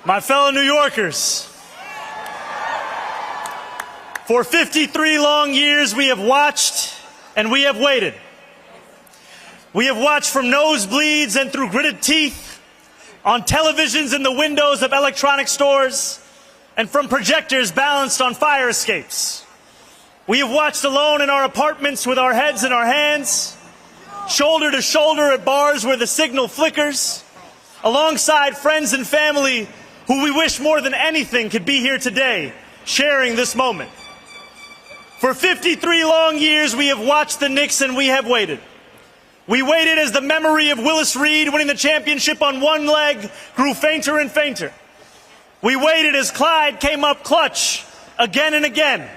My fellow New Yorkers, for 53 long years we have watched and we have waited. We have watched from nosebleeds and through gritted teeth, on televisions in the windows of electronic stores, and from projectors balanced on fire escapes. We have watched alone in our apartments with our heads in our hands, shoulder to shoulder at bars where the signal flickers, alongside friends and family who we wish more than anything could be here today, sharing this moment. For 53 long years, we have watched the Knicks and we have waited. We waited as the memory of Willis Reed winning the championship on one leg grew fainter and fainter. We waited as Clyde came up clutch again and again.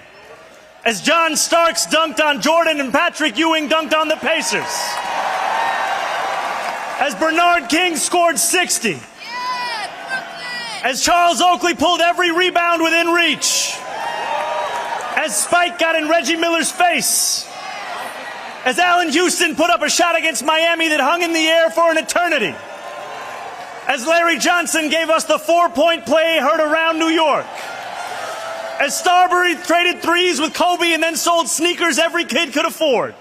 As John Starks dunked on Jordan and Patrick Ewing dunked on the Pacers. As Bernard King scored 60. As Charles Oakley pulled every rebound within reach. As Spike got in Reggie Miller's face. As Allen Houston put up a shot against Miami that hung in the air for an eternity. As Larry Johnson gave us the 4-point play heard around New York. As Starbury traded threes with Kobe and then sold sneakers every kid could afford.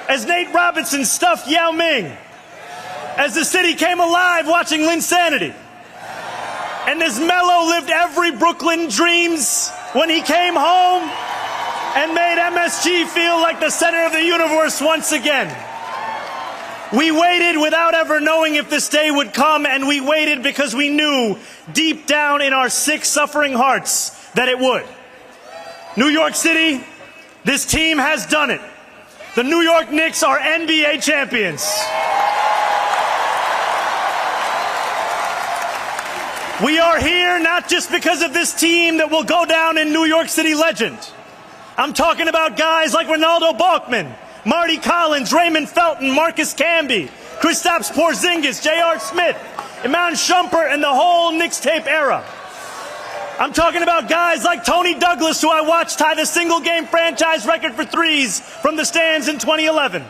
As Nate Robinson stuffed Yao Ming. As the city came alive watching Linsanity. And as Melo lived every Brooklyn dreams when he came home and made MSG feel like the center of the universe once again. We waited without ever knowing if this day would come, and we waited because we knew deep down in our sick, suffering hearts that it would. New York City, this team has done it. The New York Knicks are NBA champions. We are here not just because of this team that will go down in New York City legend. I'm talking about guys like Ronaldo Balkman, Marty Collins, Raymond Felton, Marcus Camby, Kristaps Porzingis, J.R. Smith, Iman Shumpert, and the whole Knicks tape era. I'm talking about guys like Tony Douglas, who I watched tie the single-game franchise record for threes from the stands in 2011.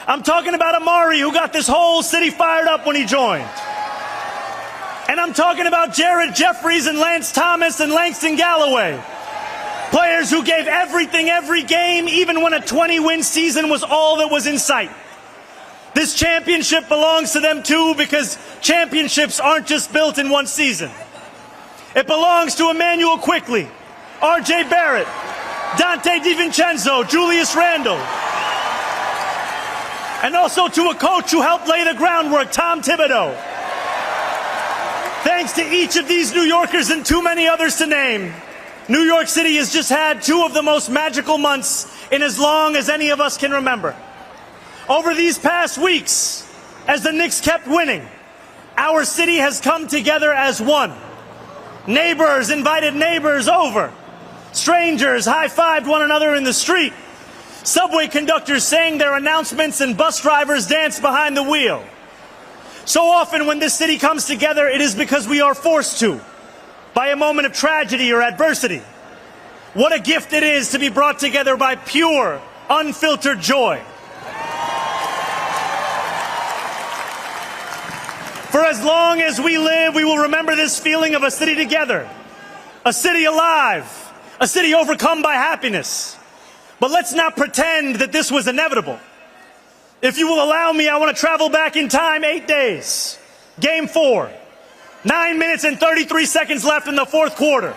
I'm talking about Amari, who got this whole city fired up when he joined. And I'm talking about Jared Jeffries and Lance Thomas and Langston Galloway. Players who gave everything every game, even when a 20-win season was all that was in sight. This championship belongs to them too, because championships aren't just built in one season. It belongs to Emmanuel Quickley, R.J. Barrett, Dante DiVincenzo, Julius Randle. And also to a coach who helped lay the groundwork, Tom Thibodeau. Thanks to each of these New Yorkers and too many others to name, New York City has just had two of the most magical months in as long as any of us can remember. Over these past weeks, as the Knicks kept winning, our city has come together as one. Neighbors invited neighbors over. Strangers high-fived one another in the street. Subway conductors sang their announcements and bus drivers danced behind the wheel. So often when this city comes together, it is because we are forced to, by a moment of tragedy or adversity. What a gift it is to be brought together by pure, unfiltered joy. For as long as we live, we will remember this feeling of a city together, a city alive, a city overcome by happiness. But let's not pretend that this was inevitable. If you will allow me, I want to travel back in time 8 days. Game 4. 9 minutes and 33 seconds left in the fourth quarter.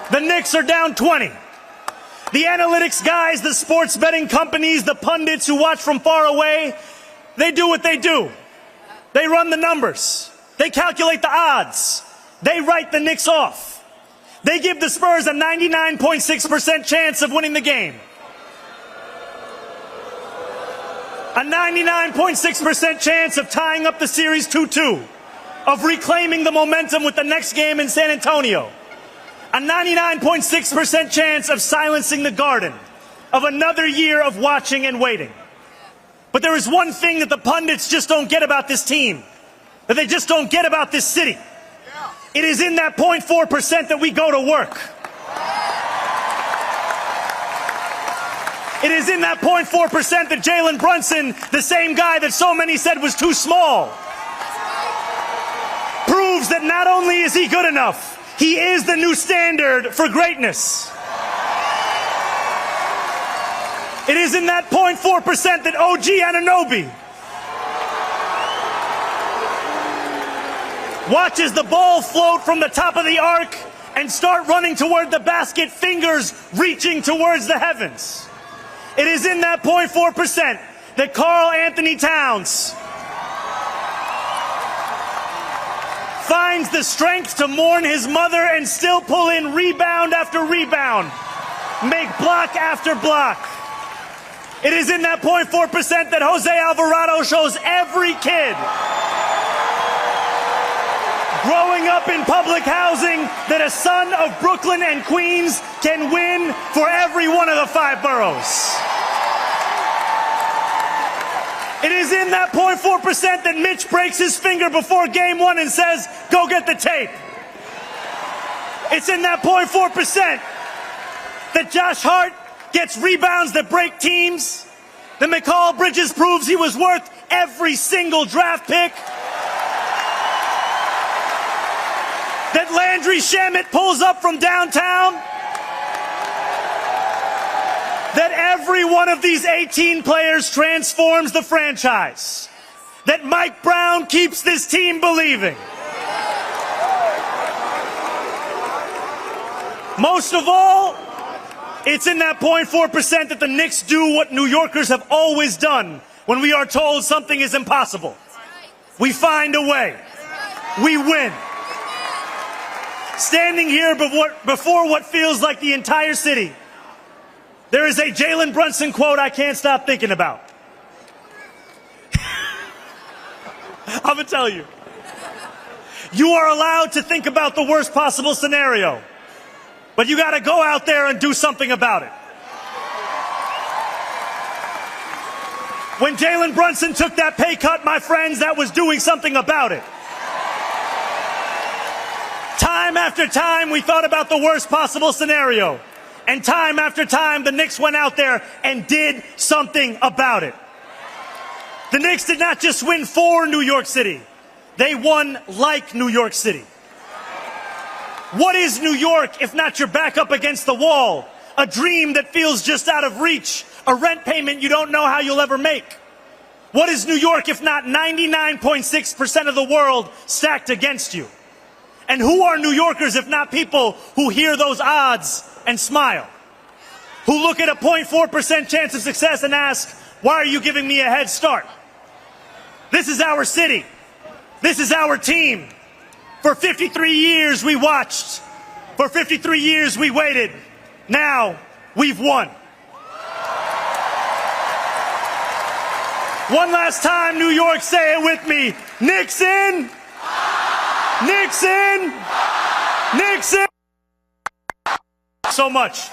The Knicks are down 20. The analytics guys, the sports betting companies, the pundits who watch from far away, they do what they do. They run the numbers. They calculate the odds. They write the Knicks off. They give the Spurs a 99.6% chance of winning the game. A 99.6% chance of tying up the series 2-2, of reclaiming the momentum with the next game in San Antonio. A 99.6% chance of silencing the Garden, of another year of watching and waiting. But there is one thing that the pundits just don't get about this team, that they just don't get about this city. It is in that 0.4% that we go to work. It is in that 0.4% that Jalen Brunson, the same guy that so many said was too small, proves proves that not only is he good enough, he is the new standard for greatness. It is in that 0.4% that OG Anunoby watches the ball float from the top of the arc and start running toward the basket, fingers reaching towards the heavens. It is in that 0.4% that Karl Anthony Towns finds the strength to mourn his mother and still pull in rebound after rebound, make block after block. It is in that 0.4% that Jose Alvarado shows every kid growing up in public housing that a son of Brooklyn and Queens can win for every one of the 5 boroughs. It is in that 0.4% that Mitch breaks his finger before game 1 and says, go get the tape. It's in that 0.4% that Josh Hart gets rebounds that break teams, that Mikal Bridges proves he was worth every single draft pick, that Landry Shamet pulls up from downtown, that every one of these 18 players transforms the franchise, that Mike Brown keeps this team believing. Most of all, it's in that 0.4% that the Knicks do what New Yorkers have always done when we are told something is impossible. We find a way. We win. Standing here before what feels like the entire city, there is a Jalen Brunson quote I can't stop thinking about. I'm going to tell you. You are allowed to think about the worst possible scenario, but you got to go out there and do something about it. When Jalen Brunson took that pay cut, my friends, that was doing something about it. Time after time, we thought about the worst possible scenario. And time after time, the Knicks went out there and did something about it. The Knicks did not just win for New York City. They won like New York City. What is New York if not your back up against the wall? A dream that feels just out of reach. A rent payment you don't know how you'll ever make. What is New York if not 99.6% of the world stacked against you? And who are New Yorkers if not people who hear those odds and smile? Who look at a 0.4% chance of success and ask, why are you giving me a head start? This is our city. This is our team. For 53 years we watched. For 53 years we waited. Now we've won. One last time, New York, say it with me. Knicks in. Knicks in. Knicks in. So much.